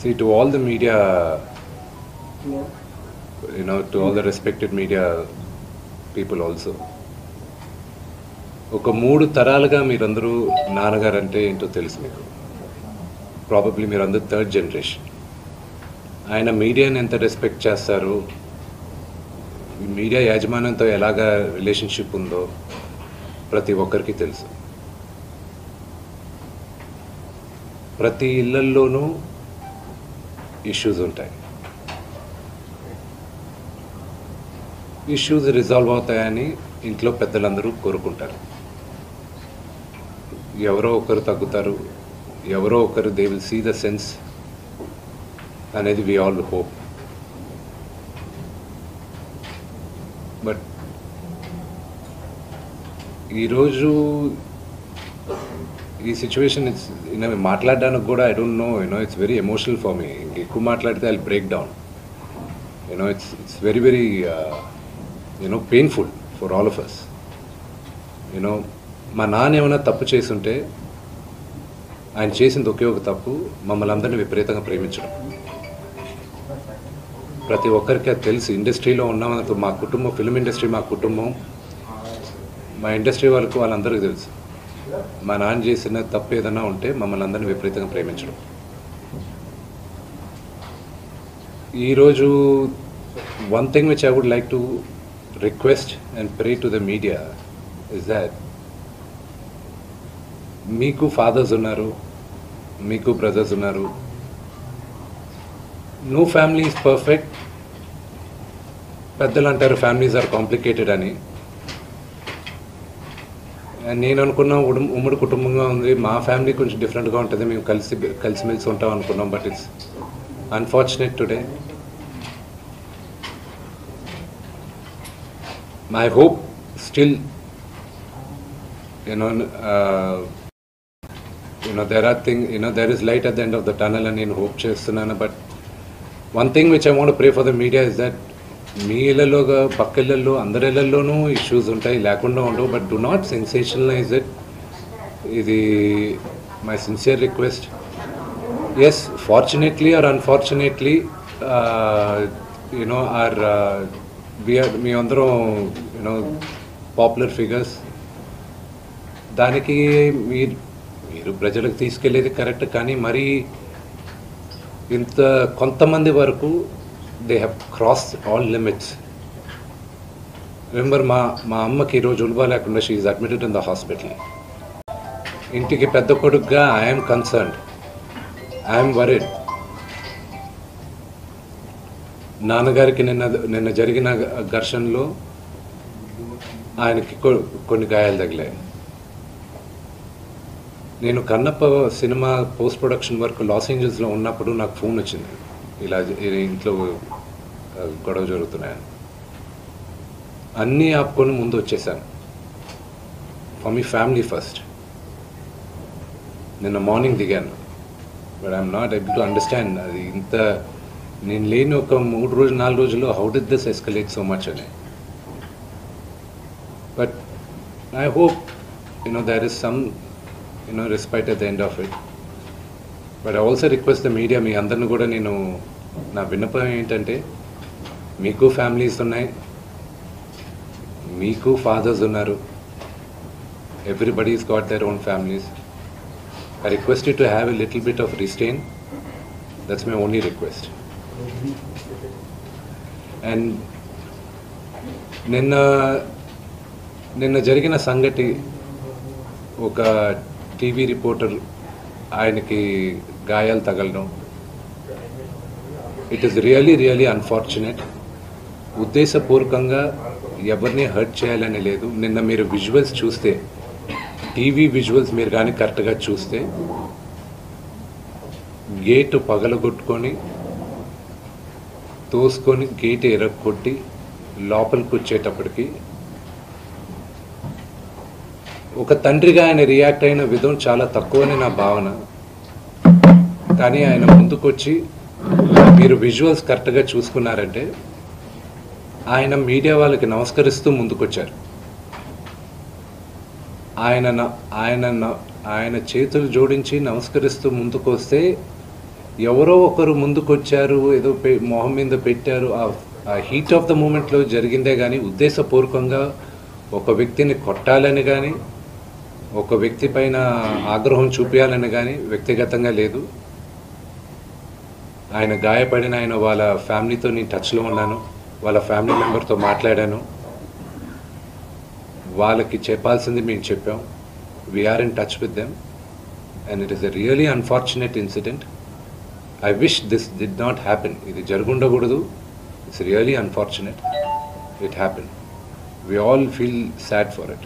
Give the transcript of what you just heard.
See, to all the media, to all the respected media people also. ఒక 3 తరాలుగా మీరందరూ నాన్నగారు అంటే ఏంటో తెలుసు మీకు. ప్రాబబ్లీ మీరందరూ థర్డ్ జనరేషన్. ఆయన మీడియాని ఎంత రెస్పెక్ట్ చేస్తారు, మీడియా యాజమాన్యంతో ఎలాగా రిలేషన్షిప్ ఉందో ప్రతి ఒక్కరికి తెలుసు. ప్రతి ఇళ్లల్లోనూ ఇష్యూస్ ఉంటాయి. ఇష్యూస్ రిజాల్వ్ అవుతాయని ఇంట్లో పెద్దలందరూ కోరుకుంటారు. ఎవరో ఒకరు తగ్గుతారు, ఎవరో ఒకరు they will see the sense అనేది వి ఆల్ హోప్. బట్ ఈరోజు ఈ సిచ్యువేషన్ మాట్లాడడానికి కూడా I don't know, it's very emotional for me. ఎక్కువ మాట్లాడితే I break down. It's very very painful for all of us. మా నాన్న ఏమైనా తప్పు చేస్తుంటే ఆయన చేసింది ఒకే ఒక తప్పు, మమ్మల్ని అందరినీ విపరీతంగా ప్రేమించడం. ప్రతి ఒక్కరికి అది తెలుసు. ఇండస్ట్రీలో ఉన్నామనుకో, మా కుటుంబం, ఫిల్మ్ ఇండస్ట్రీ మా కుటుంబం, మా ఇండస్ట్రీ వాళ్ళందరికీ తెలుసు. మా నాన్న చేసిన తప్పు ఏదైనా ఉంటే మమ్మల్ని అందరినీ విపరీతంగా ప్రేమించడం. ఈరోజు one thing which I would like to request and pray to the media is that మీకు ఫాదర్స్ ఉన్నారు, మీకు బ్రదర్స్ ఉన్నారు. No family is perfect. పెద్దలు అంటారు ఫ్యామిలీస్ ఆర్ కాంప్లికేటెడ్ అని. నేను అనుకున్నా ఉమ్మడి కుటుంబంగా ఉంది, మా ఫ్యామిలీ కొంచెం డిఫరెంట్గా ఉంటుంది, మేము కలిసిమెలిసి ఉంటాం అనుకున్నాం. But it's unfortunate today. My hope still there is light at the end of the tunnel అని నేను హోప్ చేస్తున్నాను. But one thing which I want pray for the media is that మీ ఇళ్లలోగా పక్క ఇళ్లలో అందరి ఇళ్లలోనూ ఇష్యూస్ ఉంటాయి, లేకుండా ఉండవు. But do not sensationalize it. ఇది my sincere request. Yes, fortunately or unfortunately మీ అందరం పాపులర్ ఫిగర్స్. దానికి మీరు ప్రజలకు తీసుకెళ్ళేది కరెక్ట్, కానీ మరి ఇంత కొంతమంది వరకు they have crossed all limits. Remember, మా అమ్మకి ఈరోజు ఉల్బా లేకుండా she is admitted in the hospital. ఇంటికి పెద్ద కొడుకుగా ఐఎమ్ కన్సర్న్డ్, ఐఎమ్ వరీడ్. నాన్నగారికి నిన్న జరిగిన ఘర్షణలో ఆయనకి కొన్ని గాయాలు తగిలాయి. నేను Kannappa cinema post production work లాస్ ఏంజల్స్లో ఉన్నప్పుడు నాకు ఫోన్ వచ్చింది, ఇలా ఇంట్లో గొడవ జరుగుతున్నాయని. అన్నీ ఆపుకొని ముందు వచ్చేసాను. For me family first. నిన్న మార్నింగ్ దిగాను. But I'm not able to understand అది ఇంత నేను లేని ఒక 4 రోజుల్లో how did this escalate so much అని. But I hope there is some respite at the end of it. But I also request the media, మీ అందరిని కూడా నేను నా విన్నపం ఏంటంటే, మీకు ఫ్యామిలీస్ ఉన్నాయి, మీకు ఫాదర్స్ ఉన్నారు, everybody's got their own families. I request you to have a little bit of restraint. That's my only request. And నిన్న జరిగిన సంగతి, ఒక టీవీ రిపోర్టర్ ఆయనకి గాయాలు తగలడం, it is really really unfortunate. ఉద్దేశపూర్వకంగా ఎవరిని హర్ట్ చేయాలని లేదు. నిన్న మీరు విజువల్స్ చూస్తే, టీవీ విజువల్స్ మీరు కానీ కరెక్ట్గా చూస్తే, గేటు పగలగొట్టుకొని తోసుకొని గేటు ఎరగొట్టి లోపలికి వచ్చేటప్పటికి ఒక తండ్రిగా ఆయన రియాక్ట్ అయిన విధం చాలా తక్కువని నా భావన. కానీ ఆయన ముందుకొచ్చి, మీరు విజువల్స్ కరెక్ట్గా చూసుకున్నారంటే, ఆయన మీడియా వాళ్ళకి నమస్కరిస్తూ ముందుకొచ్చారు. ఆయన చేతులు జోడించి నమస్కరిస్తూ ముందుకు వస్తే ఎవరో ఒకరు ముందుకొచ్చారు, ఏదో మొహం మీద పెట్టారు. ఆ హీట్ ఆఫ్ ద మూమెంట్లో జరిగిందే కానీ ఉద్దేశపూర్వకంగా ఒక వ్యక్తిని కొట్టాలని కానీ ఒక వ్యక్తి పైన ఆగ్రహం చూపించాలని కానీ వ్యక్తిగతంగా లేదు. ఆయన గాయపడిన వాళ్ళ ఫ్యామిలీతో నేను టచ్లో ఉన్నాను, వాళ్ళ ఫ్యామిలీ మెంబర్తో మాట్లాడాను. వాళ్ళకి చెప్పాల్సింది మేము చెప్పాం. We're in touch with them and it is a really unfortunate incident. I wish this did not happen. ఇది జరుగుండకూడదు. It's really unfortunate. It happen. We all feel sad for it.